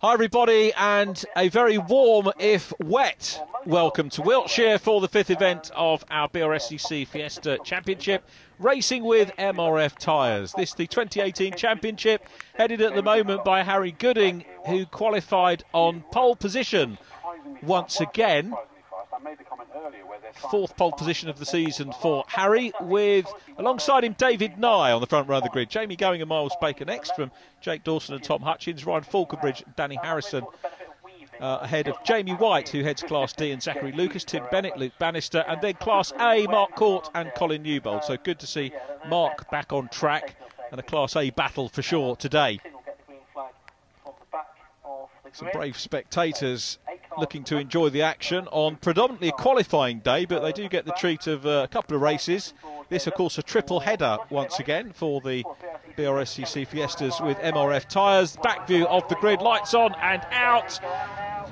Hi everybody, and a very warm, if wet, welcome to Wiltshire for the fifth event of our BRSCC Fiesta Championship, racing with MRF Tyres. This is the 2018 Championship, headed at the moment by Harry Gooding, who qualified on pole position once again. Fourth pole position of the season for Harry, with alongside him David Nye on the front row of the grid. Jamie Going and Miles Baker next from Jake Dawson and Tom Hutchins. Ryan Falconbridge and Danny Harrison ahead of Jamie White, who heads Class D, and Zachary Lucas, Tim Bennett, Luke Bannister, and then Class A, Mark Court and Colin Newbold. So good to see Mark back on track, and a Class A battle for sure today. Some brave spectators looking to enjoy the action on predominantly a qualifying day, but they do get the treat of a couple of races. This, of course, a triple header once again for the BRSCC Fiestas with MRF Tyres. Back view of the grid, lights on and out.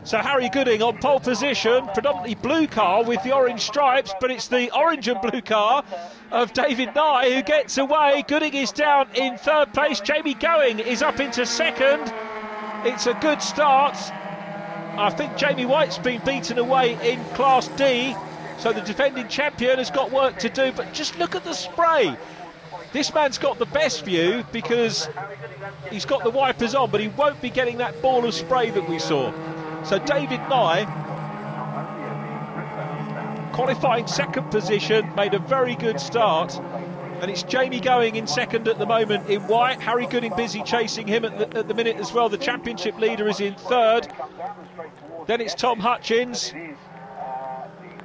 So Harry Gooding on pole position, predominantly blue car with the orange stripes, but it's the orange and blue car of David Nye who gets away. Gooding is down in third place. Jamie Going is up into second. It's a good start. I think Jamie White's been beaten away in Class D, so the defending champion has got work to do. But just look at the spray. This man's got the best view because he's got the wipers on, but he won't be getting that ball of spray that we saw. So David Nye, qualifying second position, made a very good start. And it's Jamie Going in second at the moment in white. Harry Gooding busy chasing him at the minute as well. The championship leader is in third. Then it's Tom Hutchins.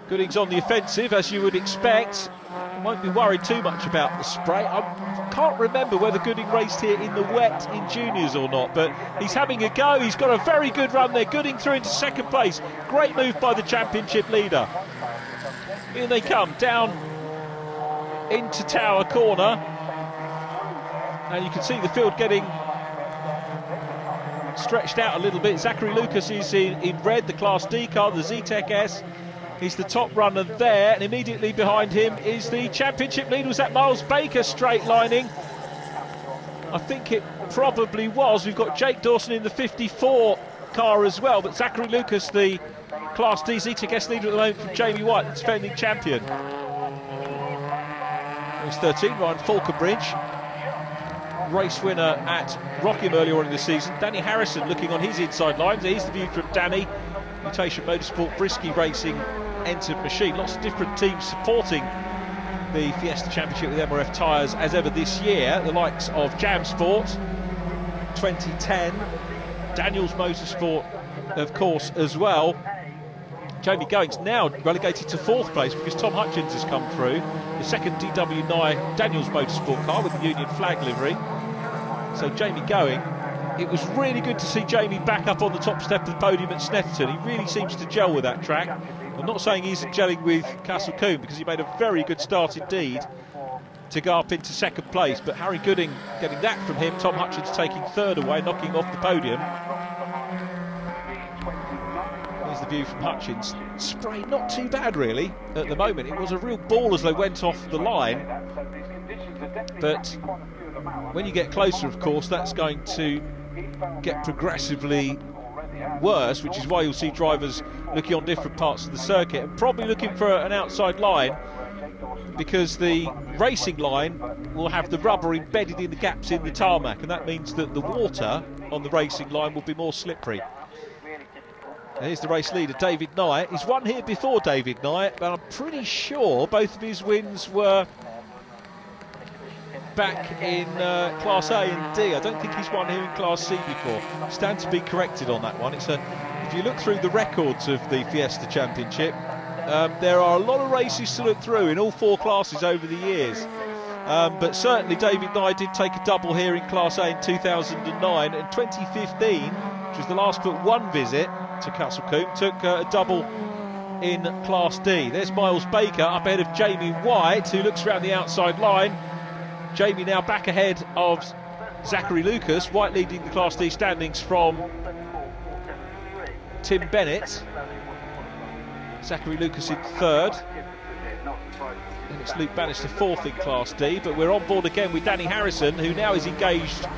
Gooding's on the offensive, as you would expect. Won't be worried too much about the spray. I can't remember whether Gooding raced here in the wet in juniors or not, but he's having a go. He's got a very good run there. Gooding through into second place. Great move by the championship leader. Here they come, down into Tower Corner, and you can see the field getting stretched out a little bit. Zachary Lucas is in red, the Class D car, the Z-Tech S. He's the top runner there, and immediately behind him is the championship leader. Was that Miles Baker straight lining? I think it probably was. We've got Jake Dawson in the 54 car as well, but Zachary Lucas, the Class D Z-Tech S leader at the moment from Jamie White, the defending champion. He's 13, Ryan Falconbridge, race winner at Rockham earlier on in the season. Danny Harrison looking on his inside line. Here's the view from Danny. Mutation Motorsport, Brisky Racing entered machine. Lots of different teams supporting the Fiesta Championship with MRF Tyres as ever this year. The likes of Jam Sport, 2010, Daniels Motorsport, of course, as well. Jamie Going's now relegated to fourth place because Tom Hutchins has come through. The second DW9 Daniels Motorsport car with the Union flag livery. So Jamie Going, it was really good to see Jamie back up on the top step of the podium at Snetterton. He really seems to gel with that track. I'm not saying he's gelling with Castle Combe because he made a very good start indeed to go up into second place. But Harry Gooding getting that from him. Tom Hutchins taking third away, knocking off the podium. Here's the view from Hutchins. Spray not too bad really at the moment. It was a real ball as they went off the line, but when you get closer, of course, that's going to get progressively worse, which is why you'll see drivers looking on different parts of the circuit and probably looking for an outside line, because the racing line will have the rubber embedded in the gaps in the tarmac, and that means that the water on the racing line will be more slippery. And here's the race leader, David Nye. He's won here before, David Nye, but I'm pretty sure both of his wins were back in Class A and D. I don't think he's won here in Class C before. Stand to be corrected on that one. If you look through the records of the Fiesta Championship, there are a lot of races to look through in all four classes over the years. But certainly David Nye did take a double here in Class A in 2009, and 2015, which was the last but one visit to Castle Combe, took a double in Class D. There's Miles Baker up ahead of Jamie White, who looks around the outside line. Jamie now back ahead of Zachary Lucas. White leading the Class D standings from Tim Bennett. Zachary Lucas in third. And it's Luke Bannister fourth in Class D. But we're on board again with Danny Harrison, who now is engaged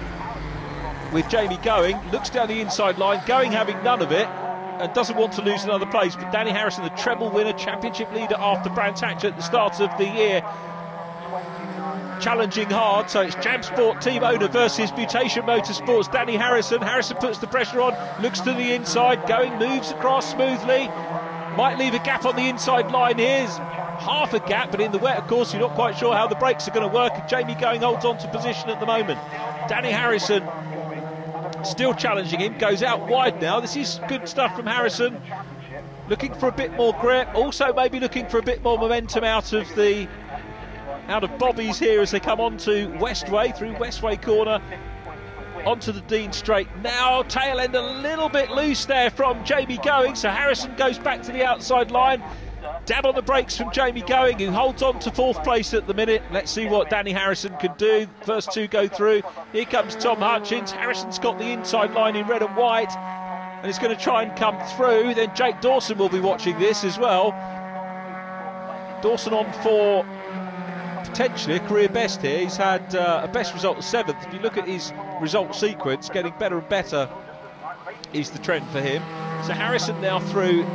with Jamie Going, looks down the inside line, Going having none of it, and doesn't want to lose another place. But Danny Harrison, the treble winner, championship leader after Brands Hatch at the start of the year, challenging hard. So it's Jam Sport team owner versus Mutation Motorsports. Danny Harrison. Harrison puts the pressure on, looks to the inside, Going moves across smoothly, might leave a gap on the inside line here. Half a gap, but in the wet, of course, you're not quite sure how the brakes are going to work. Jamie Going holds on to position at the moment. Danny Harrison still challenging him, goes out wide now. This is good stuff from Harrison, looking for a bit more grip, also maybe looking for a bit more momentum out of Bobby's here as they come onto Westway, through Westway corner onto the Dean Straight. Now tail end a little bit loose there from Jamie Going, so Harrison goes back to the outside line. Dab on the brakes from Jamie Going, who holds on to fourth place at the minute. Let's see what Danny Harrison can do. First two go through. Here comes Tom Hutchins. Harrison's got the inside line in red and white, and he's going to try and come through. Then Jake Dawson will be watching this as well. Dawson on for potentially a career best here. He's had a best result of 7th. If you look at his result sequence, getting better and better is the trend for him. So Harrison now through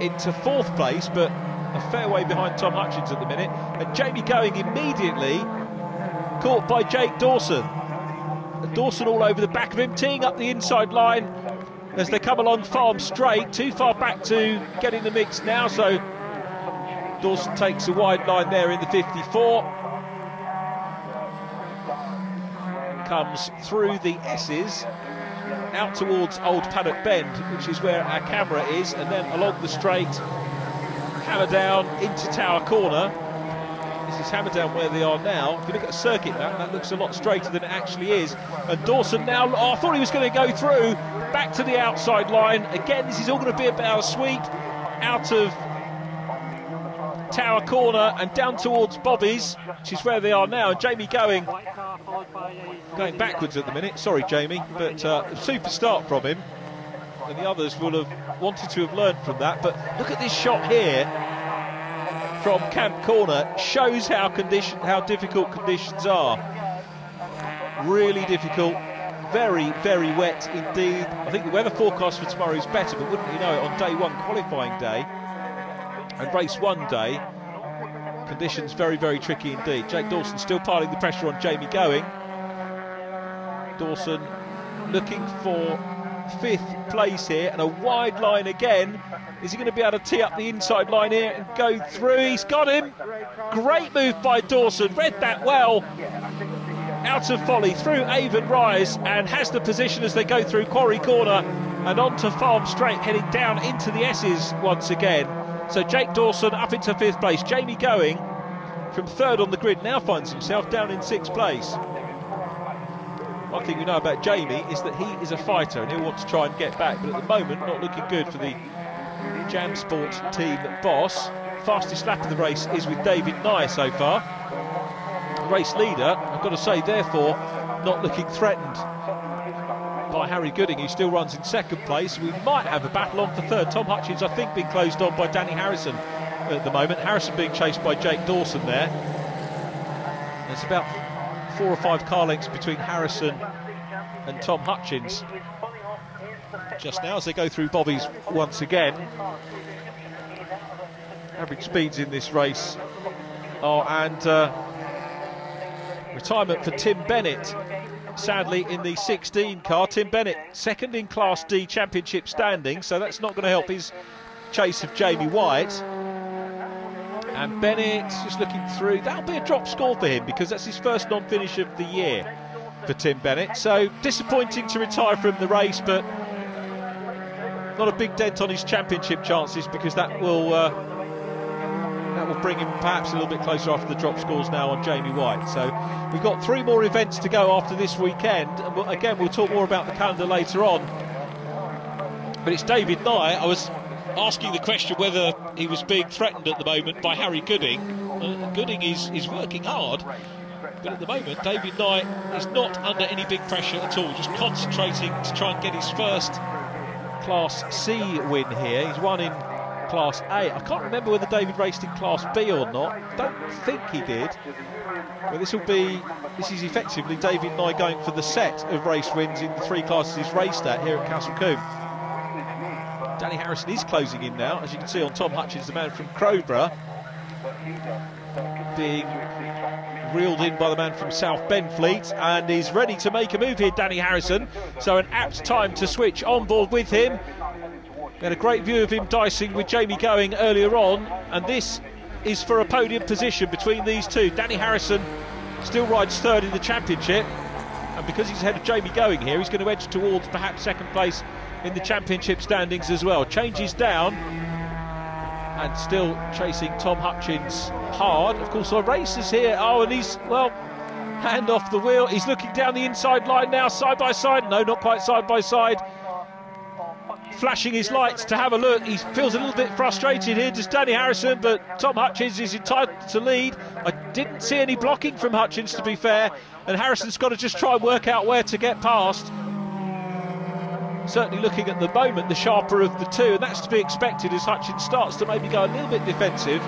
into 4th place, but a fair way behind Tom Hutchins at the minute. And Jamie Going immediately caught by Jake Dawson. And Dawson all over the back of him, teeing up the inside line as they come along Farm Straight. Too far back to get in the mix now, so Dawson takes a wide line there in the 54. Comes through the S's out towards Old Paddock Bend, which is where our camera is, and then along the straight, hammer down into Tower Corner. This is hammer down where they are now. If you look at a circuit map, that looks a lot straighter than it actually is. And Dawson now, I thought he was going to go through, back to the outside line. Again, this is all going to be about a sweep out of Tower Corner and down towards Bobby's, which is where they are now. And Jamie Going backwards at the minute. Sorry, Jamie, but a super start from him, and the others will have wanted to have learned from that. But look at this shot here from Camp Corner. Shows how difficult conditions are. Really difficult. Very, very wet indeed. I think the weather forecast for tomorrow is better, but wouldn't you know it, on day one, qualifying day, and race 1 day, conditions very, very tricky indeed. Jake Dawson still piling the pressure on Jamie Going. Dawson looking for 5th place here, and a wide line again. Is he going to be able to tee up the inside line here and go through? He's got him. Great move by Dawson, read that well. Out of Folly, through Avon Rise, and has the position as they go through Quarry Corner and onto Farm Straight, heading down into the S's once again. So Jake Dawson up into 5th place. Jamie Going from 3rd on the grid now finds himself down in 6th place. One thing we know about Jamie is that he is a fighter and he'll want to try and get back, but at the moment not looking good for the Jam Sport team boss. Fastest lap of the race is with David Nye so far. The race leader, I've got to say, therefore not looking threatened by Harry Gooding, who still runs in 2nd place. We might have a battle on for 3rd. Tom Hutchins, I think, being closed on by Danny Harrison at the moment. Harrison being chased by Jake Dawson there. There's about 4 or 5 car lengths between Harrison and Tom Hutchins just now as they go through Bobby's once again. Average speeds in this race and retirement for Tim Bennett, sadly, in the 16 car. Tim Bennett 2nd in Class D Championship standing, so that's not going to help his chase of Jamie White. And Bennett just looking through. That'll be a drop score for him because that's his first non-finish of the year for Tim Bennett. So disappointing to retire from the race, but not a big dent on his championship chances, because that will bring him perhaps a little bit closer after the drop scores now on Jamie White. So we've got 3 more events to go after this weekend, and again we'll talk more about the calendar later on. But it's David Nye. I was asking the question whether he was being threatened at the moment by Harry Gooding. Gooding is working hard, but at the moment David Nye is not under any big pressure at all, just concentrating to try and get his first Class C win here. He's won in Class A. I can't remember whether David raced in Class B or not. Don't think he did. But this is effectively David and I going for the set of race wins in the 3 classes he's raced at here at Castle Combe. Danny Harrison is closing in now, as you can see on Tom Hutchins, the man from Crowborough, being reeled in by the man from South Benfleet, and is ready to make a move here, Danny Harrison. So an apt time to switch on board with him. We had a great view of him dicing with Jamie Going earlier on, and this is for a podium position between these two. Danny Harrison still rides 3rd in the championship, and because he's ahead of Jamie Going here, he's going to edge towards perhaps 2nd place in the championship standings as well. Changes down, and still chasing Tom Hutchins hard. Of course, our racers here. Oh, and he's, well, hand off the wheel. He's looking down the inside line now, side by side. No, not quite side by side. Flashing his lights to have a look. He feels a little bit frustrated here, does Danny Harrison, but Tom Hutchins is entitled to lead. I didn't see any blocking from Hutchins, to be fair, and Harrison's got to just try and work out where to get past. Certainly looking at the moment the sharper of the two, and that's to be expected as Hutchins starts to maybe go a little bit defensive.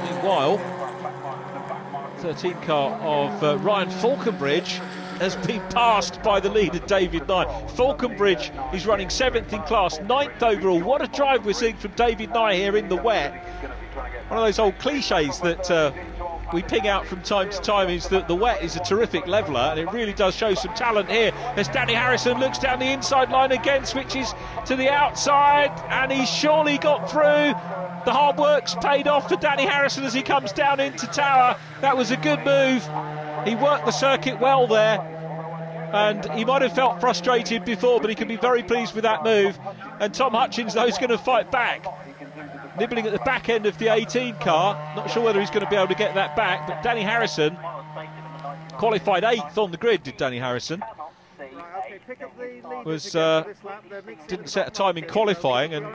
Meanwhile, 13 car of Ryan Falconbridge has been passed by the leader David Nye. Falconbridge is running 7th in class, 9th overall. What a drive we're seeing from David Nye here in the wet. One of those old cliches that we ping out from time to time is that the wet is a terrific leveller, and it really does show some talent here as Danny Harrison looks down the inside line again, switches to the outside, and he's surely got through. The hard work's paid off for Danny Harrison as he comes down into Tower. That was a good move. He worked the circuit well there, and he might have felt frustrated before, but he can be very pleased with that move. And Tom Hutchins, though, is going to fight back, nibbling at the back end of the 18 car. Not sure whether he's going to be able to get that back, but Danny Harrison qualified 8th on the grid, did Danny Harrison. Didn't set a time in qualifying, and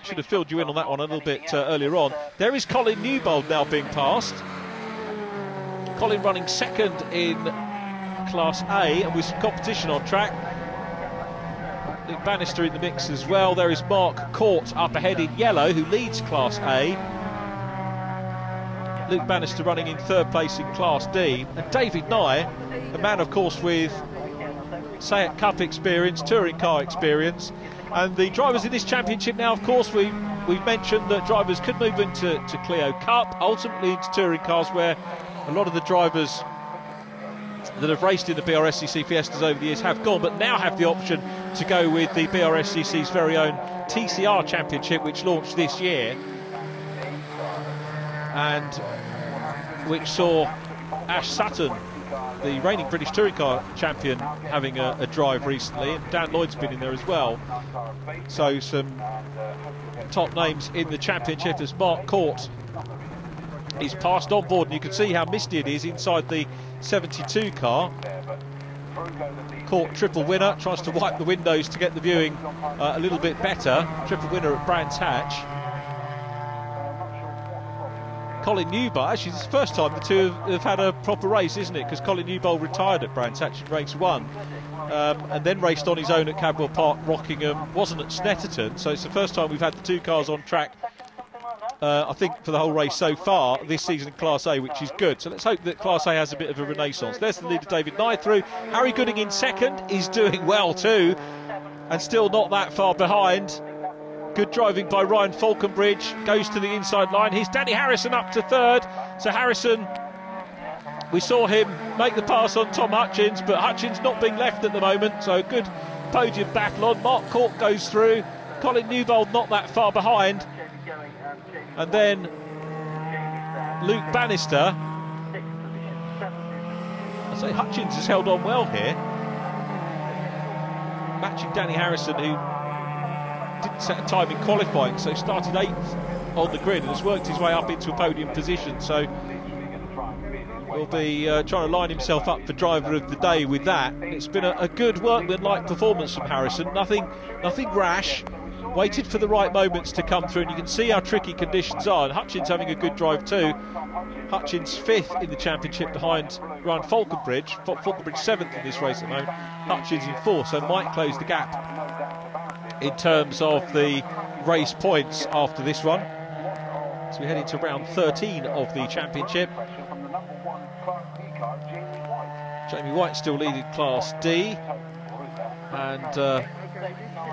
should have filled you in on that one a little bit earlier on. There is Colin Newbold now being passed. Colin running 2nd in Class A, and with some competition on track. Luke Bannister in the mix as well. There is Mark Court up ahead in yellow, who leads Class A. Luke Bannister running in 3rd place in Class D. And David Nye, a man, of course, with Sayat Cup experience, touring car experience. And the drivers in this championship now, of course, we've mentioned that drivers could move into Clio Cup, ultimately into touring cars, where a lot of the drivers that have raced in the BRSCC Fiestas over the years have gone, but now have the option to go with the BRSCC's very own TCR Championship, which launched this year, and which saw Ash Sutton, the reigning British touring car champion, having a drive recently, and Dan Lloyd's been in there as well. So some top names in the championship as Mark Court is passed on board, and you can see how misty it is inside the 72 car. Court, triple winner, tries to wipe the windows to get the viewing a little bit better. Triple winner at Brands Hatch. Colin Newbold, actually it's the first time the two have had a proper race, isn't it? Because Colin Newbold retired at Brands Hatch in race 1, and then raced on his own at Cadwell Park, Rockingham, wasn't at Snetterton, so it's the first time we've had the 2 cars on track, I think, for the whole race so far this season in Class A, which is good. So let's hope that Class A has a bit of a renaissance. There's the leader David Nye through. Harry Gooding in 2nd is doing well too, and still not that far behind. Good driving by Ryan Falconbridge, goes to the inside line. Here's Danny Harrison up to 3rd. So Harrison, we saw him make the pass on Tom Hutchins, but Hutchins not being left at the moment, so a good podium battle on. Mark Court goes through. Colin Newbold not that far behind. And then Luke Bannister. I say Hutchins has held on well here, matching Danny Harrison, who didn't set a time in qualifying, so started 8th on the grid and has worked his way up into a podium position. So will be trying to line himself up for driver of the day with that. It's been a good workmanlike performance from Harrison. Nothing rash. Waited for the right moments to come through, and you can see how tricky conditions are. And Hutchins having a good drive too. Hutchins 5th in the championship behind Ryan Falconbridge. Falconbridge 7th in this race at the moment. Hutchins in 4th, so might close the gap in terms of the race points after this one. So we head into round 13 of the championship. Jamie White still leading Class D, and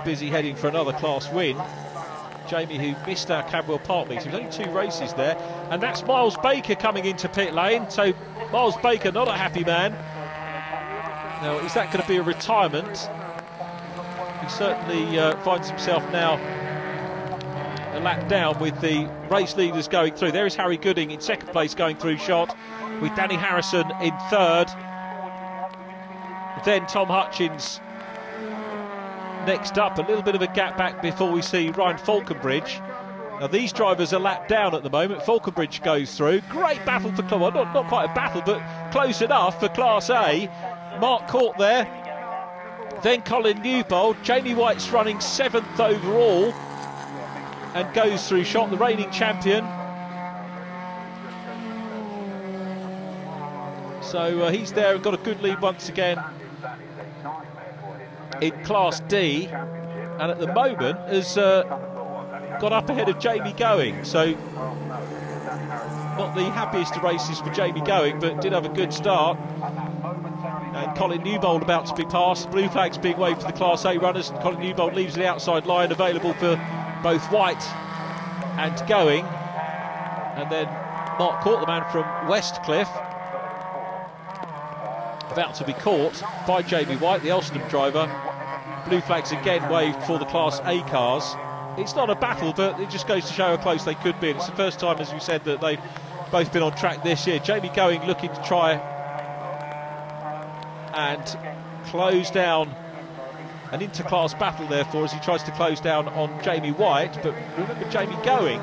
busy heading for another class win. Jamie, who missed our Cadwell Park meeting, there's only 2 races there, and that's Miles Baker coming into pit lane. So Miles Baker, not a happy man. Now, is that going to be a retirement? He certainly finds himself now a lap down with the race leaders going through. There is Harry Gooding in second place going through shot, with Danny Harrison in third. Then Tom Hutchins next up, a little bit of a gap back before we see Ryan Falconbridge. Now these drivers are lapped down at the moment. Falconbridge goes through. Great battle for, well, not quite a battle, but close enough for Class A. Mark Court there. Then Colin Newbold. Jamie White's running 7th overall and goes through shot, the reigning champion. So he's there and got a good lead once again in Class D, and at the moment has got up ahead of Jamie Going. So not the happiest of races for Jamie Going, but did have a good start. And Colin Newbold about to be passed. Blue flags being waved for the Class A runners. Colin Newbold leaves the outside line, available for both White and Going. And then Mark Court, the man from Westcliff, about to be caught by Jamie White, the Elsternham driver. Blue flags again waved for the Class A cars. It's not a battle, but it just goes to show how close they could be. And it's the first time, as we said, that they've both been on track this year. Jamie Going looking to try and close down an inter-class battle, therefore, as he tries to close down on Jamie White. But remember, Jamie Going,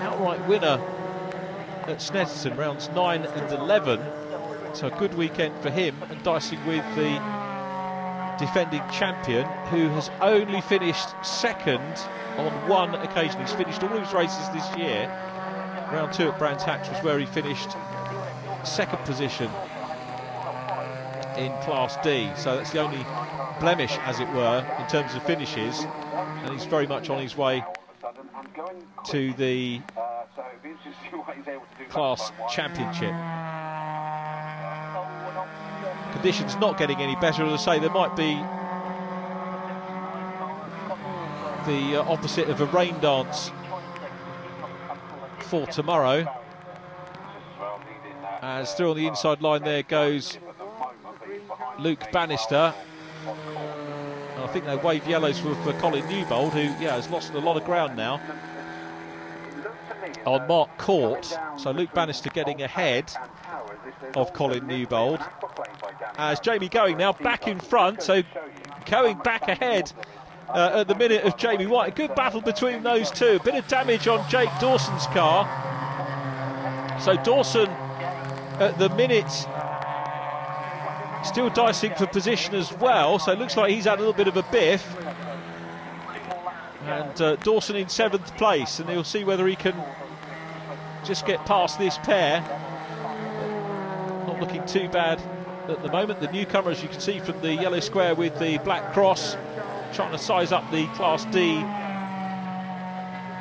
outright winner at Snetterton, rounds 9 and 11. So a good weekend for him, and dicing with the defending champion, who has only finished second on one occasion. He's finished all of his races this year. Round 2 at Brands Hatch was where he finished second position in Class D. So that's the only blemish, as it were, in terms of finishes. And he's very much on his way to the Class Championship. Conditions not getting any better. As I say, there might be the opposite of a rain dance for tomorrow, as through on the inside line there goes Luke Bannister. And I think they wave yellows for Colin Newbold, who has lost a lot of ground now on Mark Court. So Luke Bannister getting ahead of Colin Newbold, as Jamie Going now back in front, so going back ahead at the minute of Jamie White. A good battle between those two. A bit of damage on Jake Dawson's car, so Dawson at the minute still dicing for position as well, so it looks like he's had a little bit of a biff. And Dawson in 7th place, and he'll see whether he can just get past this pair. Not looking too bad at the moment. The newcomer, as you can see from the yellow square with the black cross, trying to size up the Class D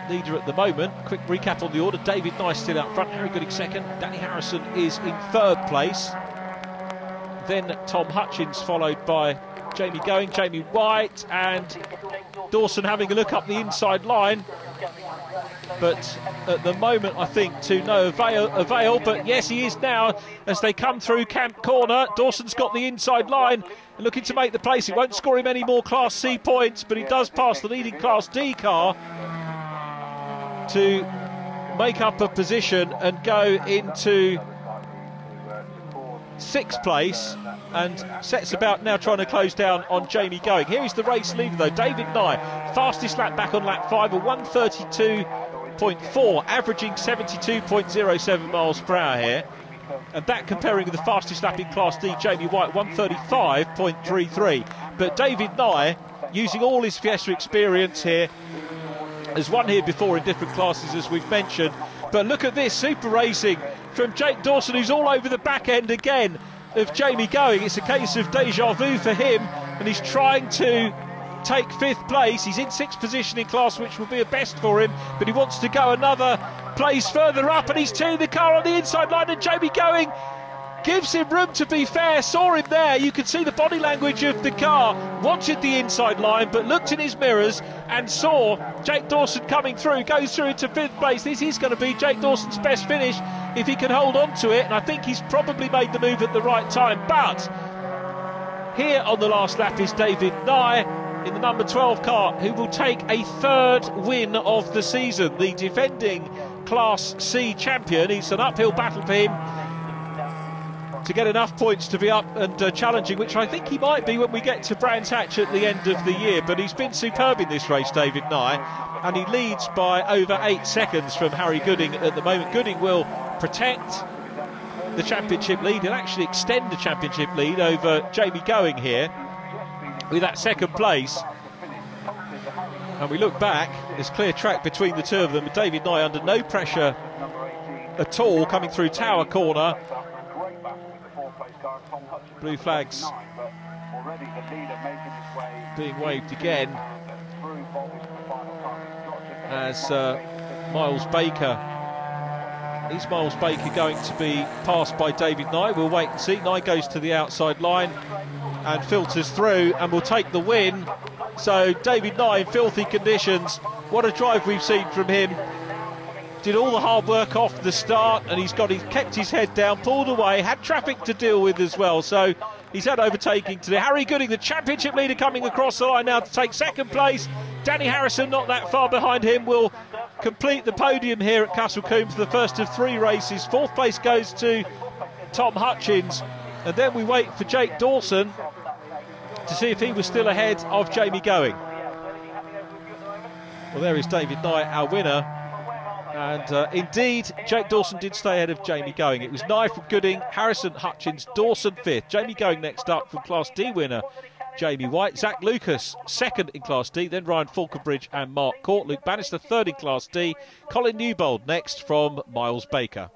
leader at the moment. Quick recap on the order. David Nye still out front, Harry Gooding second, Danny Harrison is in 3rd place. Then Tom Hutchins, followed by Jamie Going, Jamie White, and Dawson having a look up the inside line. But at the moment, I think, to no avail. But yes, he is now, as they come through Camp Corner. Dawson's got the inside line and looking to make the place. It won't score him any more Class C points, but he does pass the leading Class D car to make up a position and go into 6th place, and sets about now trying to close down on Jamie Going. Here is the race leader though, David Nye, fastest lap back on lap 5, a 1:32.4, averaging 72.07 miles per hour here, and that comparing with the fastest lap in Class D, Jamie White, 1:35.33. But David Nye, using all his Fiesta experience here, has won here before in different classes, as we've mentioned. But look at this super racing from Jake Dawson, who's all over the back end again of Jamie Going. It's a case of deja vu for him, and he's trying to take 5th place. He's in 6th position in class, which will be a best for him, but he wants to go another place further up, and he's teeing the car on the inside line, and Jamie Going gives him room. To be fair, saw him there. You could see the body language of the car, wanted the inside line, but looked in his mirrors and saw Jake Dawson coming through, goes through into 5th place. This is going to be Jake Dawson's best finish if he can hold on to it, and I think he's probably made the move at the right time. But here on the last lap is David Nye in the number 12 car, who will take a 3rd win of the season. The defending Class C champion. It's an uphill battle for him to get enough points to be up and challenging, which I think he might be when we get to Brands Hatch at the end of the year. But he's been superb in this race, David Nye, and he leads by over 8 seconds from Harry Gooding at the moment. Gooding will protect the championship lead and actually extend the championship lead over Jamie Going here with that 2nd place. And we look back, there's clear track between the two of them. David Nye under no pressure at all, coming through Tower Corner. Blue flags being waved again as Miles Baker. Is Miles Baker going to be passed by David Nye? We'll wait and see. Nye goes to the outside line and filters through and will take the win. So David Nye in filthy conditions. What a drive we've seen from him. Did all the hard work off the start, and he's kept his head down, pulled away, had traffic to deal with as well. So he's had overtaking today. Harry Gooding, the championship leader, coming across the line now to take 2nd place. Danny Harrison, not that far behind him, will complete the podium here at Castle Combe for the first of 3 races. 4th place goes to Tom Hutchins, and then we wait for Jake Dawson to see if he was still ahead of Jamie Going. Well, there is David Nye, our winner. And indeed, Jake Dawson did stay ahead of Jamie Going. It was Nye from Gooding, Harrison, Hutchins, Dawson 5th. Jamie Going next up from Class D winner Jamie White. Zach Lucas 2nd in Class D, then Ryan Falconbridge and Mark Court. Luke Bannister 3rd in Class D. Colin Newbold next from Miles Baker.